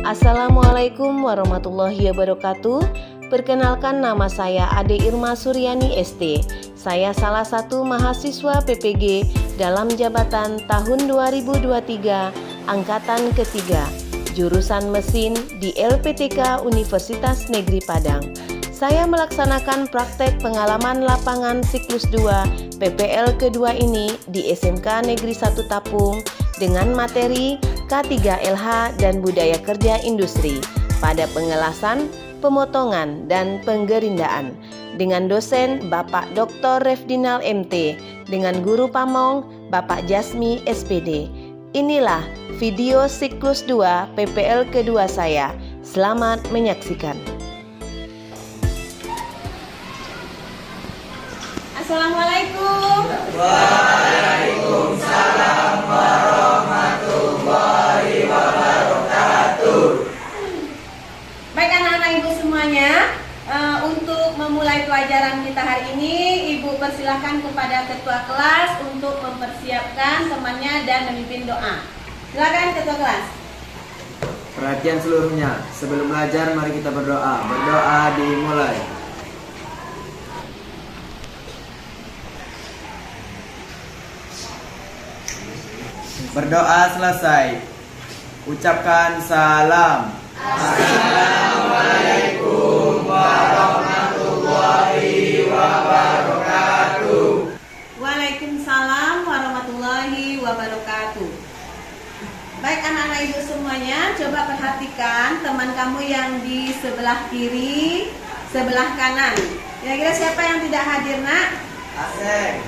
Assalamualaikum warahmatullahi wabarakatuh. Perkenalkan, nama saya Ade Irma Suryani ST. Saya salah satu mahasiswa PPG dalam jabatan tahun 2023 angkatan ketiga, jurusan mesin di LPTK Universitas Negeri Padang. Saya melaksanakan praktek pengalaman lapangan siklus 2 PPL kedua ini di SMK Negeri 1 Tapung dengan materi K3LH dan Budaya Kerja Industri pada pengelasan, pemotongan, dan penggerindaan dengan dosen Bapak Dr. Refdinal MT dengan guru pamong Bapak Jasmi SPD. Inilah video siklus 2 PPL kedua saya. Selamat menyaksikan. Assalamualaikum. Waalaikumsalam warahmatullahi wabarakatuh. Baik anak-anak ibu semuanya, untuk memulai pelajaran kita hari ini, ibu persilahkan kepada ketua kelas untuk mempersiapkan temannya dan memimpin doa. Silakan ketua kelas. Perhatian seluruhnya, sebelum belajar mari kita berdoa. Berdoa dimulai. Berdoa selesai, ucapkan salam. Assalamualaikum warahmatullahi wabarakatuh. Waalaikumsalam warahmatullahi wabarakatuh. Baik anak-anak ibu semuanya, coba perhatikan teman kamu yang di sebelah kiri, sebelah kanan. Kira-kira siapa yang tidak hadir, nak? Aseng.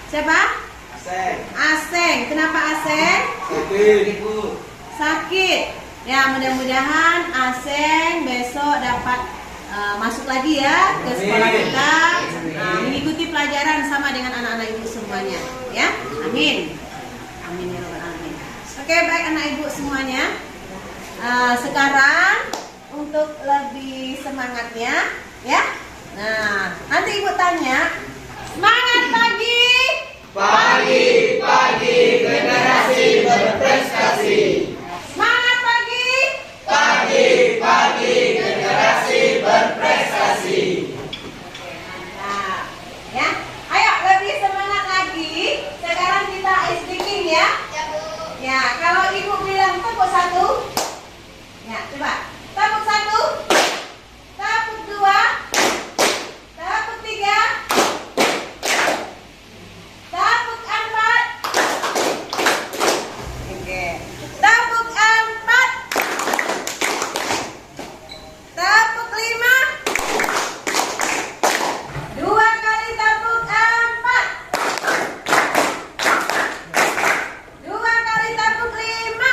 Siapa? Aseng. Aseng. Kenapa Aseng? Sakit, Ibu. Sakit. Ya, mudah-mudahan Aseng besok dapat masuk lagi ya ke sekolah kita, mengikuti pelajaran sama dengan anak-anak ibu semuanya. Ya, amin. Amin ya rabbal alamin. Oke, baik anak ibu semuanya. Sekarang untuk lebih semangatnya, ya. Nah, nanti ibu tanya, semangat pagi. Pagi, generasi berprestasi. Semangat pagi. Pagi, generasi berprestasi. Mantap. Ya, ayo lebih semangat lagi. Sekarang kita ice breaking ya. Ya, kalau ibu bilang tepuk 1. Ya, coba. Tepuk 1. Tepuk 2. Tepuk 3. Tepuk 4. Oke. Tepuk 4. Tepuk 5. 2 kali tepuk 4. 2 kali tepuk 5.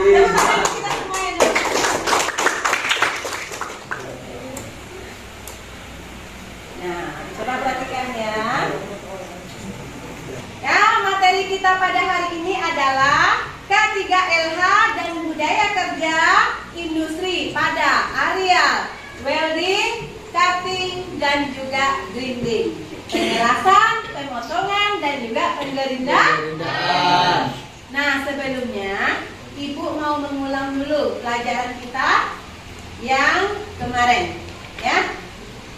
Ya. Tepuk tangan kita semuanya dulu. Nah, coba perhatikan ya. Ya, materi kita pada hari ini adalah K3LH dan Budaya Kerja Industri pada areal welding, cutting, dan juga grinding. Pengelasan, pemotongan, dan juga penggerindaan. Nah, sebelumnya ibu mau mengulang dulu pelajaran kita yang kemarin, ya.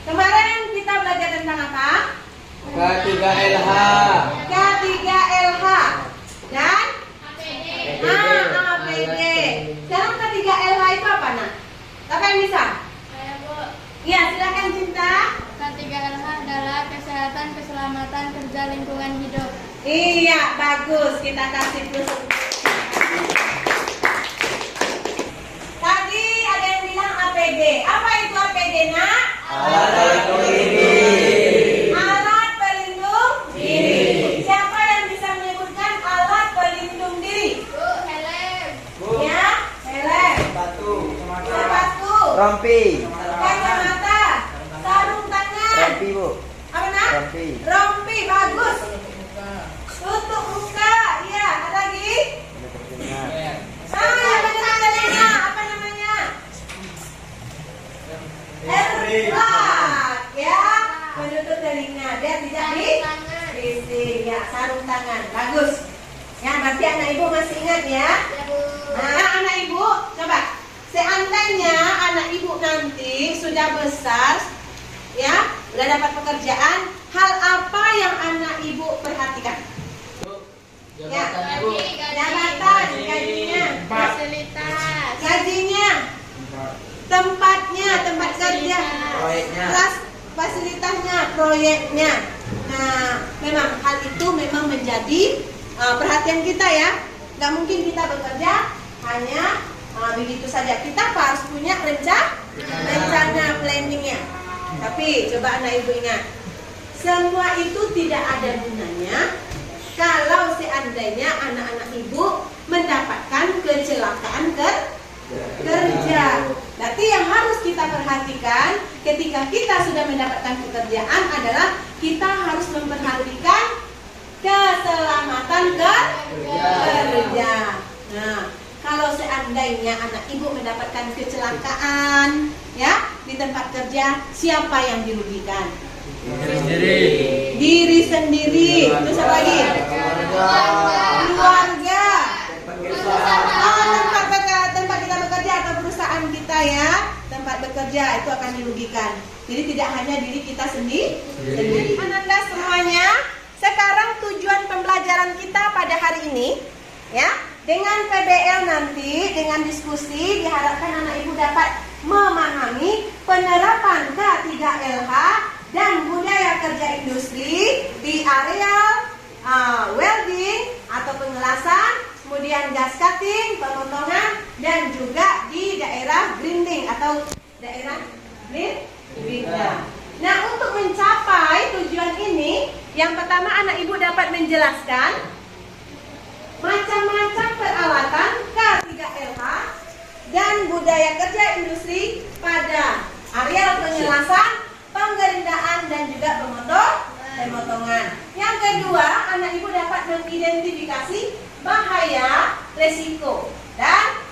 Kemarin kita belajar tentang apa? K3LH. K3LH dan APD. Sekarang K3LH itu apa, nak? Siapa yang bisa? Saya Bu, Iya, silakan Cinta. K3LH adalah kesehatan, keselamatan kerja lingkungan hidup. Iya, bagus. Kita kasih plus. Tadi ada yang bilang APD. Apa itu APD, nak? Alat pelindung. Alat pelindung Diri. Siapa yang bisa menyebutkan alat pelindung diri? Bu, helm. Ya, helm, Sepatu. sepatu, Rompi. kacamata, sarung tangan. Rompi, Bu. Apa, nak? Rompi. Rompi, bagus. Tutup muka. Iya, ada lagi? Yang ada telinga. Apa namanya? Airplug. Ya. SD ya, sarung tangan. Bagus. Ya, berarti anak ibu masih ingat ya. Nah, anak ibu, coba. Seandainya anak ibu nanti sudah besar, ya, sudah dapat pekerjaan, hal apa yang anak ibu perhatikan? Jabatan Ibu. Jabatan, gajinya, Fasilitas. gajinya, tempatnya, tempat kerja, Proyeknya. fasilitasnya, proyeknya. Nah, memang hal itu memang menjadi perhatian kita ya. Nggak mungkin kita bekerja hanya begitu saja. Kita harus punya rencana planningnya. Tapi coba anak ibu ingat, semua itu tidak ada gunanya kalau seandainya anak-anak ibu mendapatkan kecelakaan kerja. Berarti yang harus kita perhatikan ketika kita sudah mendapatkan pekerjaan adalah kita harus memperhatikan keselamatan kerja. Nah, kalau seandainya anak ibu mendapatkan kecelakaan ya di tempat kerja, siapa yang dirugikan? Diri sendiri. Terus apa lagi? Keluarga. Tempat kita bekerja atau perusahaan kita ya, tempat bekerja itu akan dirugikan. Jadi tidak hanya diri kita sendiri. Ananda semuanya, sekarang tujuan pembelajaran kita pada hari ini ya, dengan PBL nanti, dengan diskusi diharapkan anak ibu dapat memahami penerapan K3LH dan budaya kerja industri di areal welding atau pengelasan, kemudian gas cutting, pemotongan, dan juga di daerah grinding atau daerah grinding. Nah, untuk mencapai tujuan ini, yang pertama anak ibu dapat menjelaskan macam-macam peralatan K3LH dan budaya kerja industri pada areal pengelasan, penggerindaan, dan juga pemotongan. Yang kedua, anak ibu dapat mengidentifikasi bahaya, resiko, dan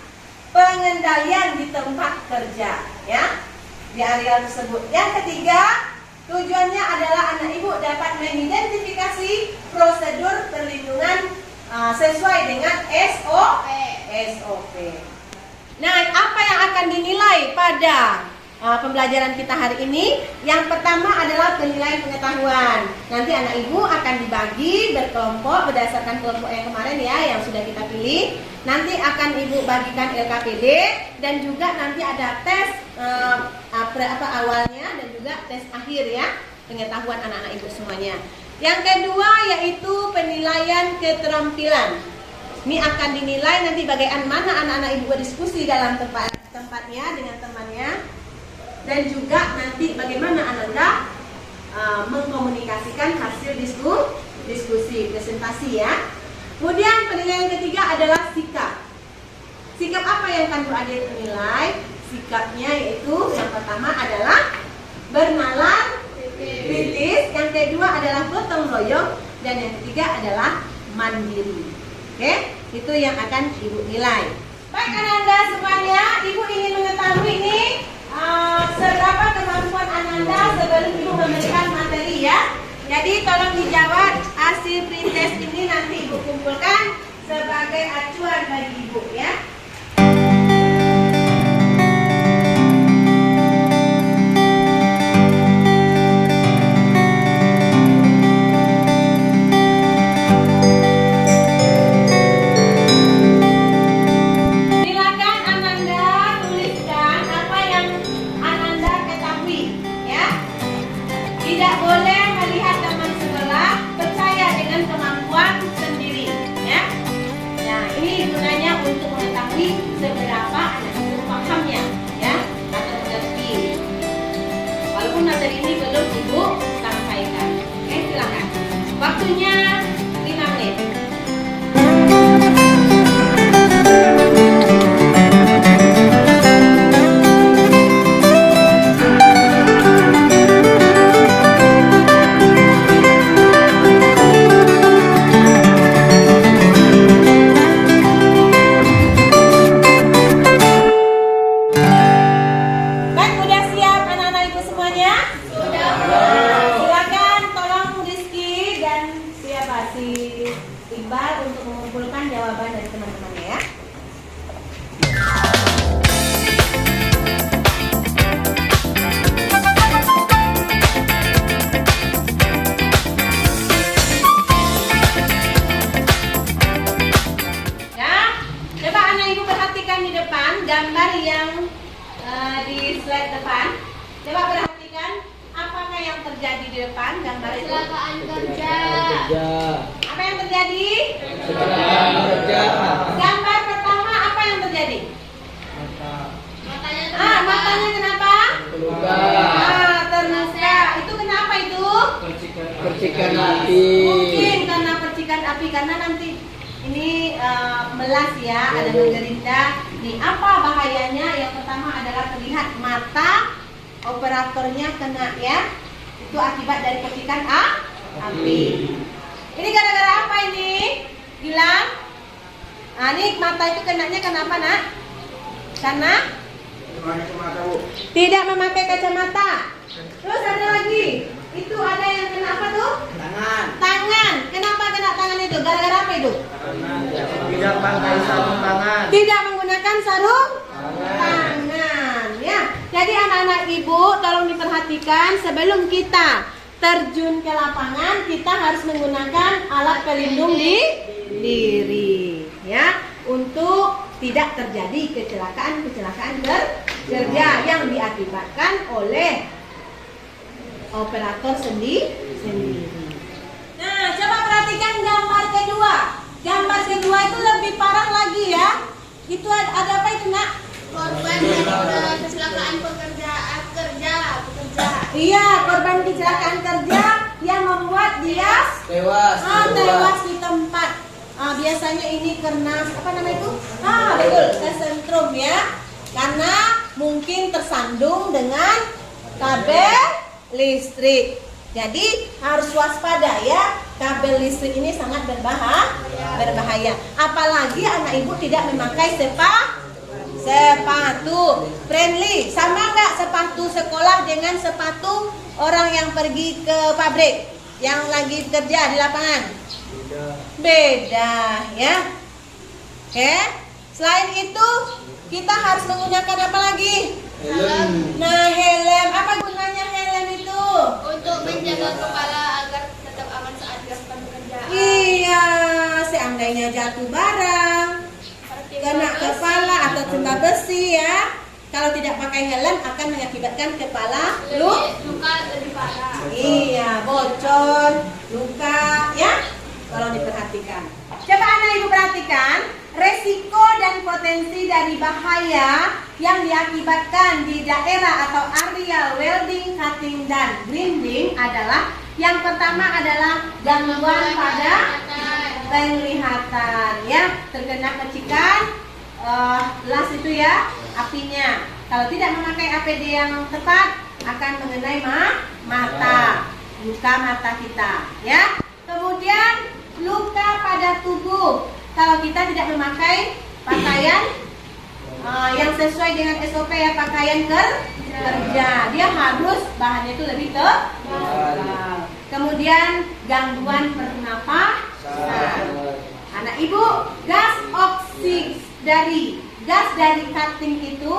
pengendalian di tempat kerja ya, di area tersebut. Yang ketiga, tujuannya adalah anak ibu dapat mengidentifikasi prosedur perlindungan sesuai dengan SOP. Nah, apa yang akan dinilai pada pembelajaran kita hari ini? Yang pertama adalah penilaian pengetahuan. Nanti anak ibu akan dibagi berkelompok berdasarkan kelompok yang kemarin ya, yang sudah kita pilih. Nanti akan ibu bagikan LKPD dan juga nanti ada tes awalnya dan juga tes akhir ya, pengetahuan anak-anak ibu semuanya. Yang kedua yaitu penilaian keterampilan. Ini akan dinilai nanti bagaimana anak-anak ibu berdiskusi dalam tempatnya dengan temannya, dan juga nanti bagaimana Ananda mengkomunikasikan hasil diskusi presentasi ya. Kemudian penilaian ketiga adalah sikap. Sikap apa yang akan Bu Ade nilai? Sikapnya yaitu yang pertama adalah bernalar kritis, yang kedua adalah gotong royong, dan yang ketiga adalah mandiri. Oke, itu yang akan ibu nilai. Baik Ananda semuanya, ibu ingin mengetahui ini seberapa kemampuan Ananda sebelum ibu memberikan materi ya. Jadi tolong dijawab hasil pretest ini, nanti ibu kumpulkan sebagai acuan bagi ibu ya. Tidak boleh melihat teman sebelah, percaya dengan kemampuan sendiri ya. Nah, ini gunanya untuk di slide depan. Coba perhatikan apakah yang terjadi di depan gambar itu. Kecelakaan kerja. Apa yang terjadi? Kecelakaan kerja. Gambar pertama apa yang terjadi? Matanya Matanya kenapa? Terluka. Terluka. Itu kenapa itu? Percikan api. Mungkin karena percikan api, karena nanti ini melas ya, ada menggerinda. Nih, apa bahayanya? Yang pertama adalah terlihat mata operatornya kena ya. Itu akibat dari percikan api. Ini gara-gara apa ini? Gilang? Ini mata itu kenanya kenapa, Nak? Karena tidak memakai kacamata. Terus ada lagi. Itu ada yang kena apa tuh? Tangan. Kenapa kena tangan itu? Gara-gara apa itu? Tidak pakai sarung tangan. Tidak menggunakan sarung tangan. Ya. Jadi anak-anak ibu tolong diperhatikan, sebelum kita terjun ke lapangan kita harus menggunakan alat pelindung diri ya, untuk tidak terjadi kecelakaan kerja yang diakibatkan oleh operator sendiri. Nah, coba perhatikan gambar kedua. Gambar kedua itu lebih parah lagi ya. Itu ada apa itu, Nak? korban dari kecelakaan kerja. Iya, korban kecelakaan kerja yang membuat dia tewas di tempat. Biasanya ini karena apa namanya itu? Betul, kesentrum ya. Karena mungkin tersandung dengan kabel listrik. Jadi harus waspada ya. Kabel listrik ini sangat berbahaya. Apalagi anak ibu tidak memakai sepatu friendly. Sama nggak sepatu sekolah dengan sepatu orang yang pergi ke pabrik, yang lagi kerja di lapangan? Beda ya. Oke. Selain itu kita harus menggunakan apa lagi? Helm. Nah, helm. Apa gunanya helm itu? Untuk menjaga kepala agar tetap aman saat dilakukan pekerjaan. Iya, seandainya jatuh barang, kena kepala atau timba besi ya. Kalau tidak pakai helm akan mengakibatkan kepala luka lebih parah. Iya, bocor, luka ya. Kalau diperhatikan. Coba anak ibu perhatikan resiko dan potensi dari bahaya yang diakibatkan di daerah atau area welding, cutting dan grinding adalah yang pertama adalah gangguan pada penglihatan ya, terkena percikan las itu ya, apinya. Kalau tidak memakai APD yang tepat akan mengenai mata, luka mata kita ya. Kemudian luka pada tubuh kalau kita tidak memakai pakaian yang sesuai dengan SOP ya, pakaian kerja. Dia harus bahannya itu lebih tebal. Kemudian gangguan pernapasan. Anak ibu, gas dari cutting itu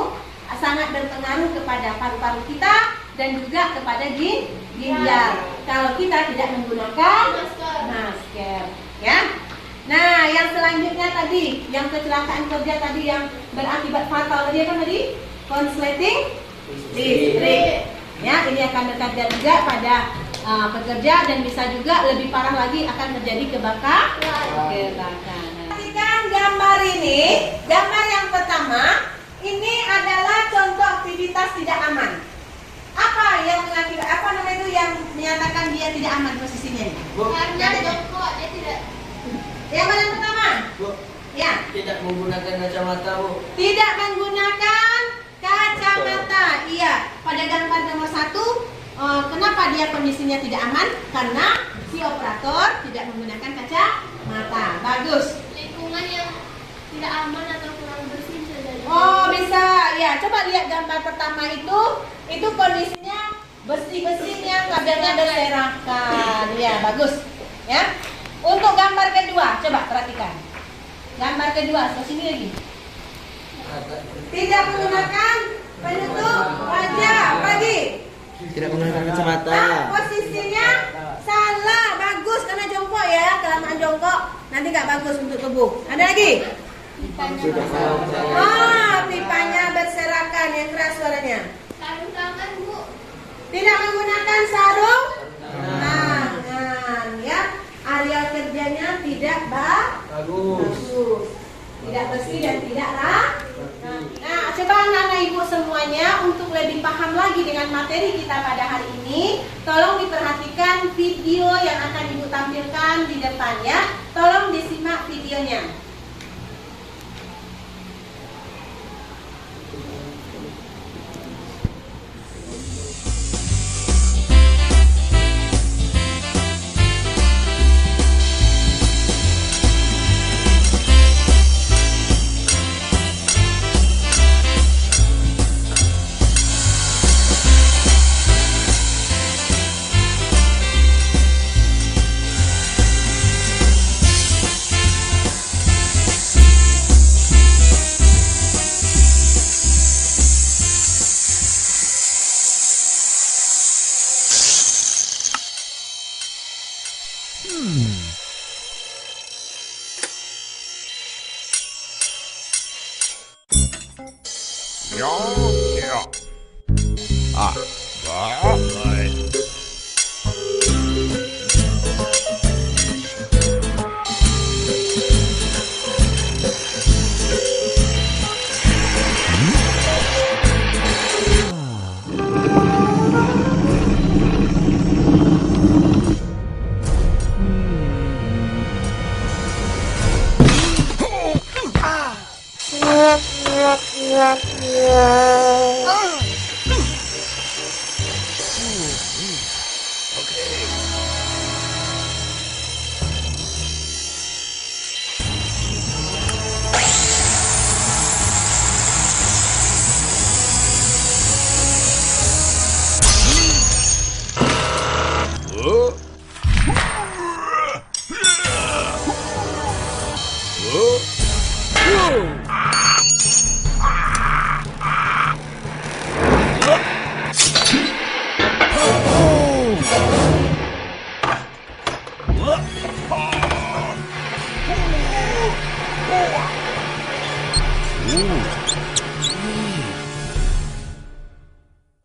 sangat berpengaruh kepada paru-paru kita dan juga kepada ginjal. Kalau kita tidak menggunakan masker, ya. Nah, yang selanjutnya tadi, yang kecelakaan kerja tadi yang berakibat fatal tadi apa tadi? Konsleting listrik. Ya, ini akan bekerja juga pada pekerja dan bisa juga lebih parah lagi akan terjadi kebakaran. Perhatikan gambar ini. Gambar yang pertama ini adalah contoh aktivitas tidak aman. Apa yang mengakibatkan apa namanya itu yang menyatakan dia tidak aman posisinya? Karena jongkok dia tidak. Yang mana yang pertama? Bu, Ya. tidak menggunakan kacamata, Bu. Tidak menggunakan kacamata. Iya. Pada gambar nomor 1, kenapa dia kondisinya tidak aman? Karena si operator tidak menggunakan kacamata. Bagus. Lingkungan yang tidak aman atau kurang bersih bisa jadi. Oh, bisa. Ya, coba lihat gambar pertama itu kondisinya bersih-bersihnya, kabelnya berserakan. Ya, bagus. Ya. Untuk gambar kedua, coba perhatikan. Gambar kedua, ke sini lagi. Tidak menggunakan penutup wajah. Lagi. Tidak menggunakan kacamata. Posisinya salah. Bagus karena jongkok ya. Kelamaan jongkok nanti nggak bagus untuk tubuh. Ada lagi? Sudah saya percaya. Pipanya berserakan, yang keras suaranya. Sarung tangan, Bu. Tidak menggunakan sarung tangan, ya. Area kerjanya tidak bagus, tidak bersih dan tidak rapi. Nah, coba anak-anak ibu semuanya untuk lebih paham lagi dengan materi kita pada hari ini, tolong diperhatikan video yang akan ibu tampilkan di depan ya. Tolong disimak videonya.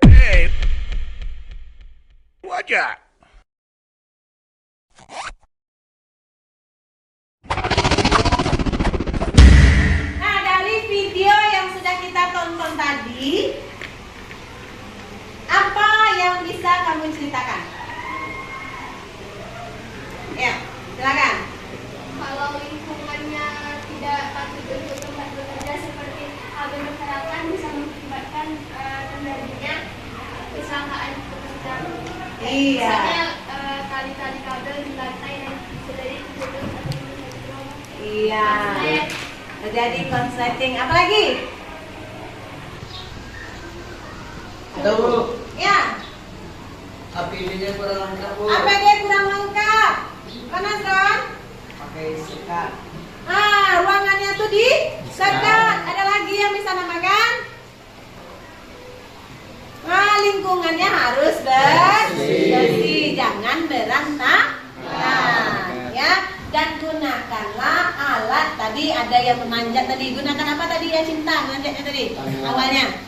Hey, wajah. Nah, dari video yang sudah kita tonton tadi, apa yang bisa kamu ceritakan? Ya, silakan. Kalau lingkungannya tidak patut untuk tempat bekerja seperti kabel berserakan bisa mengakibatkan terjadinya kecelakaan pekerjaan. Iya. Misalnya tali-tali kabel di lantai dan bisa jadi terjadi atau terjadi. Iya. Terjadi konsleting. Apa lagi? Aduh, Ya. APD-nya kurang lengkap, Bu. APD kurang lengkap. Panas kan? Pakai sekat. Ruangannya tuh disekat. Ada lagi yang bisa namakan? Lingkungannya harus bersih, jangan berantakan, ya. Dan gunakanlah alat tadi, ada yang memanjat tadi. Gunakan apa tadi ya Cinta? Manjatnya tadi awalnya.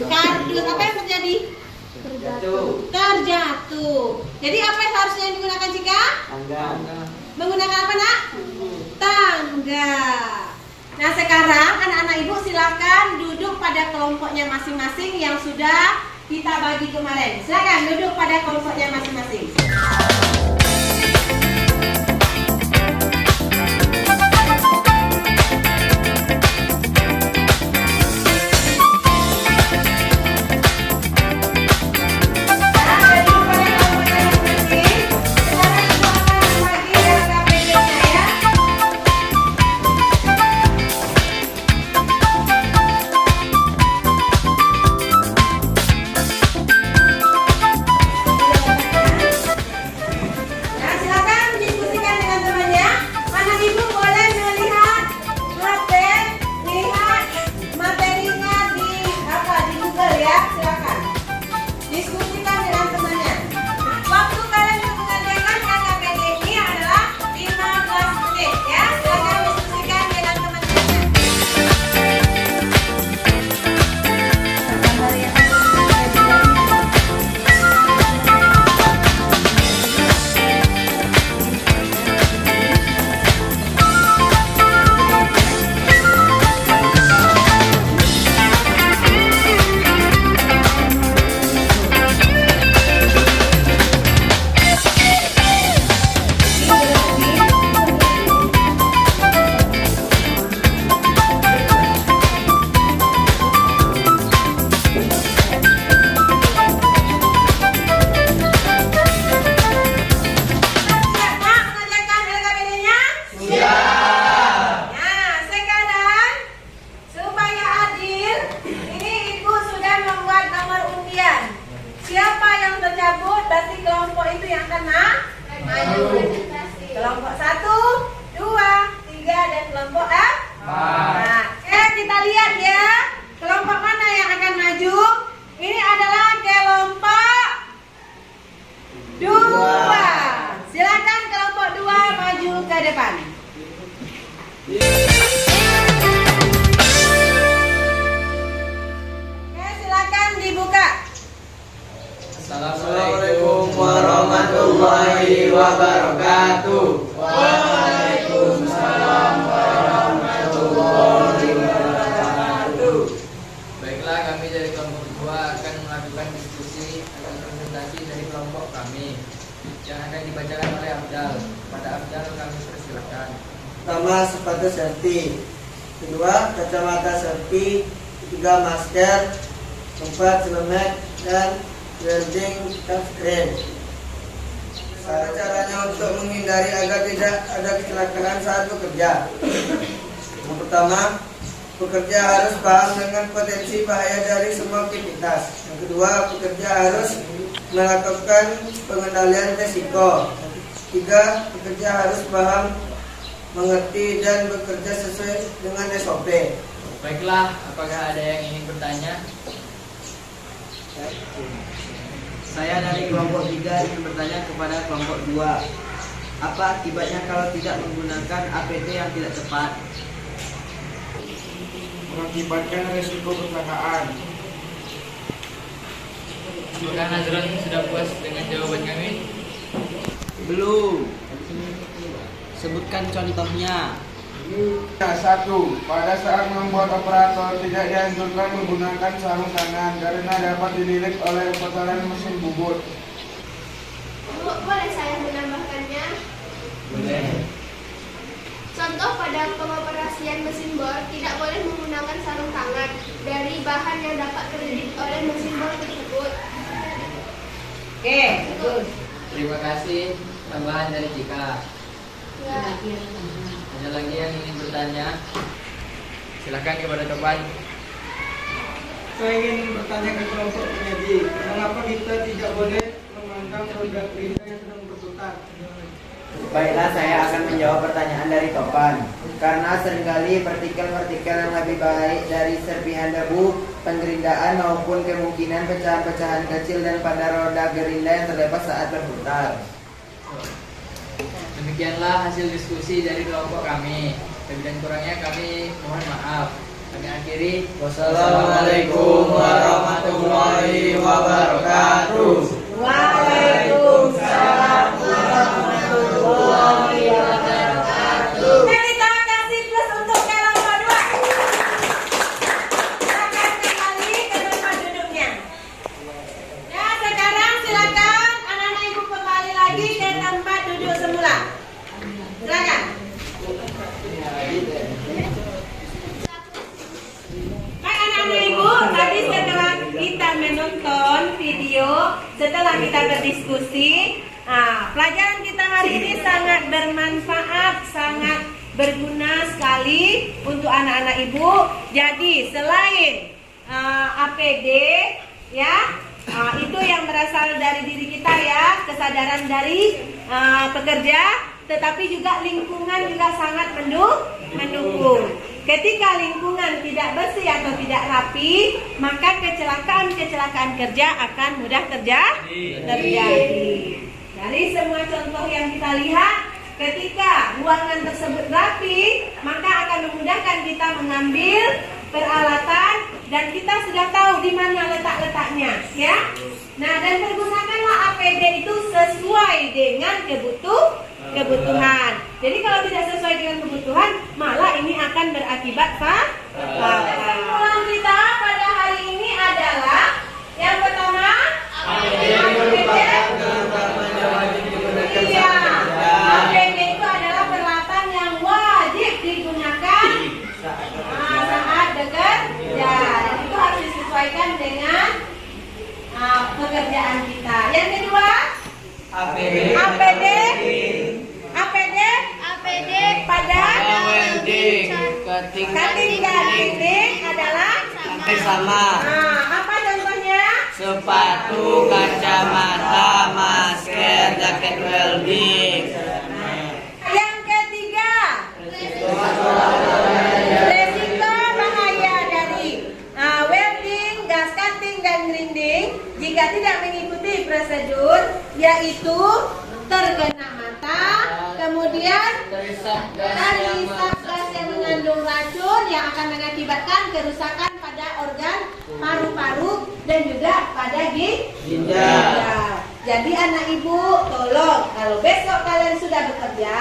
Kardus. Apa yang terjadi? Jatuh. Terjatuh. Jadi apa yang harusnya digunakan Cika? Tangga. Menggunakan apa nak? Tangga. Nah sekarang anak-anak ibu silakan duduk pada kelompoknya masing-masing yang sudah kita bagi kemarin. Silakan duduk pada kelompoknya masing-masing. siapa yang tercabut berarti kelompok itu yang akan maju. Kelompok 1, 2, 3 dan kelompok 4. Nah, kita lihat ya, kelompok mana yang akan maju? Ini adalah kelompok 2. Silakan kelompok 2 maju ke depan. Silakan dibuka. Assalamualaikum warahmatullahi wabarakatuh. Waalaikumsalam warahmatullahi wabarakatuh. Baiklah, kami dari kelompok 2 akan melakukan diskusi atau presentasi dari kelompok kami yang akan dibacakan oleh Abdal. Pada Abdal kami persilakan. Pertama, sepatu safety. Kedua, kacamata safety. Ketiga, masker. Keempat, helmet dan welding touchscreen. Caranya untuk menghindari agar tidak ada kecelakaan saat bekerja. Yang pertama, pekerja harus paham dengan potensi bahaya dari semua aktivitas. Yang kedua, pekerja harus melakukan pengendalian risiko. Tiga, pekerja harus paham, mengerti dan bekerja sesuai dengan SOP. Baiklah, apakah ada yang ingin bertanya? Saya dari kelompok 3 ingin bertanya kepada kelompok 2. Apa akibatnya kalau tidak menggunakan APD yang tidak tepat? Mengakibatkan risiko kecelakaan. Apakah Nazron sudah puas dengan jawaban kami? Belum. Sebutkan contohnya. Ya, 1. Pada saat membuat operator tidak dianjurkan menggunakan sarung tangan karena dapat dililit oleh putaran mesin bubut. Boleh saya menambahkannya? Boleh. Contoh pada pengoperasian mesin bor tidak boleh menggunakan sarung tangan dari bahan yang dapat terlilit oleh mesin bor tersebut. Oke, bagus. Terima kasih tambahan dari Cika. Ya. Ada lagi yang ingin bertanya? Silakan kepada depan. Saya ingin bertanya ke kelompok penyaji, mengapa kita tidak boleh memandang roda kereta yang sedang berputar? Baiklah, saya akan menjawab pertanyaan dari Topan. Karena seringkali partikel-partikel yang lebih baik dari serpihan debu, penggerindaan maupun kemungkinan pecahan-pecahan kecil dan pada roda gerinda yang terlepas saat berputar. Demikianlah hasil diskusi dari kelompok kami. Lebih dan kurangnya kami mohon maaf. Kami akhiri. Wassalamualaikum warahmatullahi wabarakatuh. Waalaikumsalam warahmatullahi wabarakatuh. Kita kasih plus untuk kelompok 2. Silakan kembali ke tempat duduknya. Ya, sekarang silakan anak-anak ibu kembali lagi ke tempat duduk semula. Silakan. Anak-anak ibu, tadi setelah kita menonton video, setelah kita berdiskusi, pelajaran kita hari ini sangat bermanfaat, sangat berguna sekali untuk anak-anak ibu. Jadi selain APD, ya, itu yang berasal dari diri kita ya, kesadaran dari pekerja, tetapi juga lingkungan juga sangat mendukung. Ketika lingkungan tidak bersih atau tidak rapi, maka kecelakaan kerja akan mudah terjadi. Dari semua contoh yang kita lihat, ketika ruangan tersebut rapi, maka akan memudahkan kita mengambil peralatan dan kita sudah tahu di mana letak-letaknya, ya. Nah, dan pergunakanlah APD itu sesuai dengan kebutuhan. Jadi kalau tidak sesuai dengan kebutuhan, malah ini akan berakibat fatal. Kesimpulan kita pada hari ini adalah yang pertama, APD itu adalah peralatan yang wajib digunakan saat bekerja. Dan itu harus disesuaikan dengan pekerjaan kita. Yang kedua, APD pada ketika welding adalah sama. Apa contohnya? sepatu, kacamata, masker, jaket well-being. Yang ketiga, resiko bahaya dari welding, gas cutting, dan grinding jika tidak mengikuti prosedur, yaitu terkena mata, kemudian Terisap terisap gas yang mengandung racun yang akan mengakibatkan kerusakan pada organ paru-paru dan juga pada ginjal. Jadi anak ibu, tolong kalau besok kalian sudah bekerja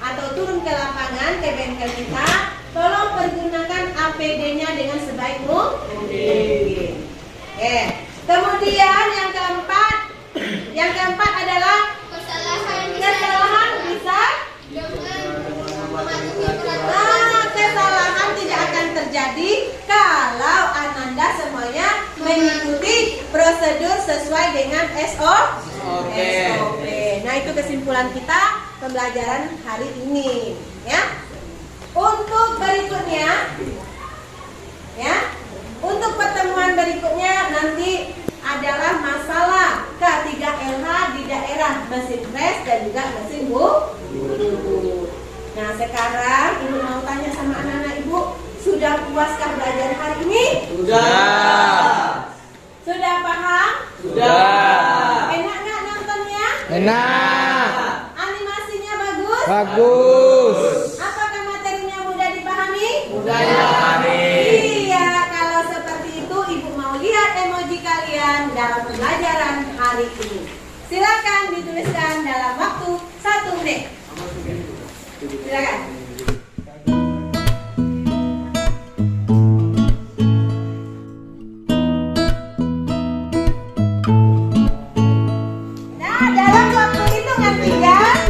atau turun ke lapangan ke bengkel kita, tolong pergunakan APD-nya dengan sebaik mungkin. Kemudian yang keempat adalah kesalahan bisa kesalahan tidak akan terjadi kalau Ananda semuanya mengikuti prosedur sesuai dengan SOP. Nah, itu kesimpulan kita pembelajaran hari ini, ya. Untuk berikutnya, ya. Untuk pertemuan berikutnya nanti adalah masalah K3LH di daerah mesin pres dan juga mesin bubut. Nah, sekarang ibu mau tanya sama anak-anak ibu, sudah puaskah belajar hari ini? Sudah. Sudah paham? Sudah. Enak nggak nontonnya? Enak. Animasinya bagus? Bagus. Apakah materinya mudah dipahami? Mudah dipahami. Iya, kalau seperti itu ibu mau lihat emoji kalian dalam pembelajaran hari ini. Silakan dituliskan dalam waktu 1 menit. Silakan. Nah, dalam waktu hitungan 3,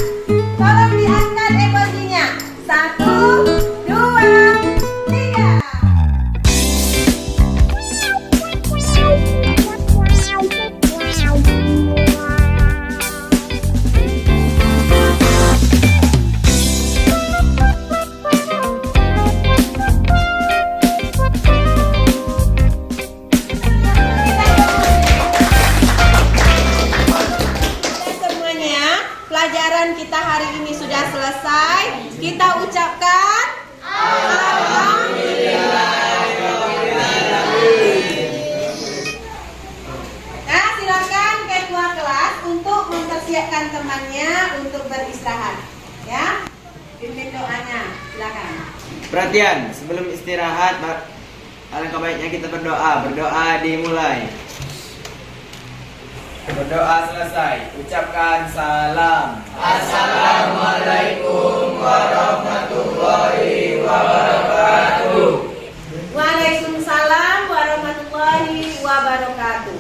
tolong diangkat emojinya. 1, 2, 3. Pelajaran kita hari ini sudah selesai. Kita ucapkan Nah, silakan ketua kelas untuk mempersiapkan temannya untuk beristirahat. Ya, pimpin doanya. Silakan. Perhatian, sebelum istirahat, alangkah baiknya kita berdoa. Berdoa dimulai. Berdoa selesai. Ucapkan salam. Assalamualaikum warahmatullahi wabarakatuh. Waalaikumsalam warahmatullahi wabarakatuh.